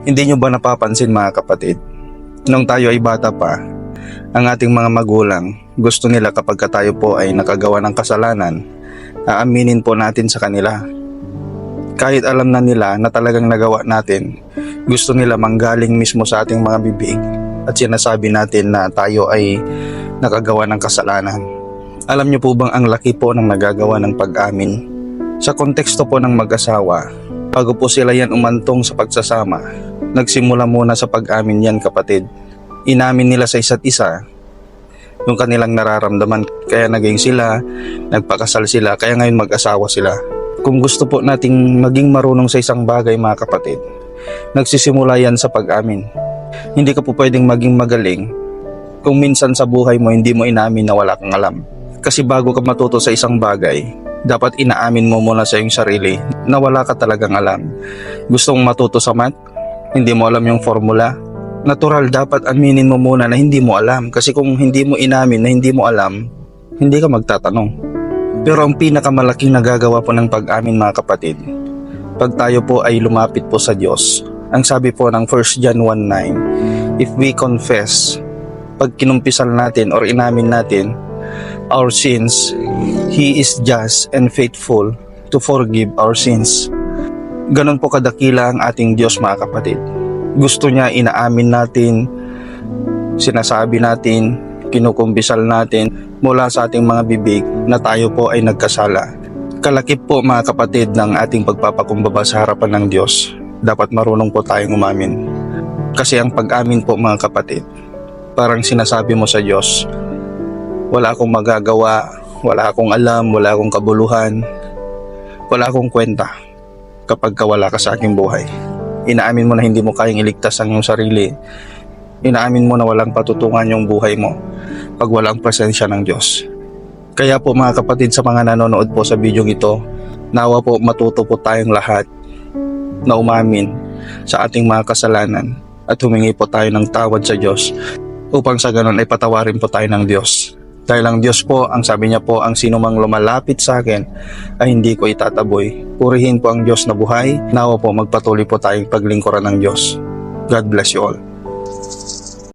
Hindi nyo ba napapansin mga kapatid? Nung tayo ay bata pa, ang ating mga magulang, gusto nila kapag tayo po ay nakagawa ng kasalanan, aaminin po natin sa kanila. Kahit alam na nila na talagang nagawa natin, gusto nila manggaling mismo sa ating mga bibig at sinasabi natin na tayo ay nakagawa ng kasalanan. Alam niyo po bang ang laki po ng nagagawa ng pag-amin? Sa konteksto po ng mag-asawa, bago po sila yan umantong sa pagsasama, nagsimula muna sa pag-amin yan kapatid. Inamin nila sa isa't isa yung kanilang nararamdaman, kaya naging sila, nagpakasal sila, kaya ngayon mag-asawa sila. Kung gusto po nating maging marunong sa isang bagay mga kapatid, nagsisimula yan sa pag-amin. Hindi ka po pwedeng maging magaling kung minsan sa buhay mo hindi mo inamin na wala kang alam. Kasi bago ka matuto sa isang bagay, dapat inaamin mo muna sa iyong sarili na wala ka talagang alam. Gusto mong matuto sa math? Hindi mo alam yung formula? Natural, dapat aminin mo muna na hindi mo alam. Kasi kung hindi mo inamin na hindi mo alam, hindi ka magtatanong. Pero ang pinakamalaking nagagawa po ng pag-amin mga kapatid, pag tayo po ay lumapit po sa Diyos, ang sabi po ng 1 John 1:9, if we confess, pag kinumpisal natin or inamin natin our sins, He is just and faithful to forgive our sins. Ganon po kadakila ang ating Diyos mga kapatid. Gusto niya inaamin natin, sinasabi natin, kinukumbisal natin mula sa ating mga bibig na tayo po ay nagkasala. Kalakip po mga kapatid ng ating pagpapakumbaba sa harapan ng Diyos. Dapat marunong po tayong umamin. Kasi ang pag-amin po mga kapatid, parang sinasabi mo sa Diyos, wala akong magagawa, wala akong alam, wala akong kabuluhan, wala akong kwenta kapag wala ka sa aking buhay. Inaamin mo na hindi mo kayang iligtas ang iyong sarili. Inaamin mo na walang patutungan yung buhay mo pag walang presensya ng Diyos. Kaya po mga kapatid, sa mga nanonood po sa video ito, nawa po matuto po tayong lahat na umamin sa ating mga kasalanan at humingi po tayo ng tawad sa Diyos upang sa ganun ay patawarin po tayo ng Diyos. Dahil ang Diyos po, ang sabi niya po, ang sino mang lumalapit sa akin ay hindi ko itataboy. Purihin po ang Diyos na buhay. Nawa po magpatuloy po tayong paglingkuran ng Diyos. God bless you all.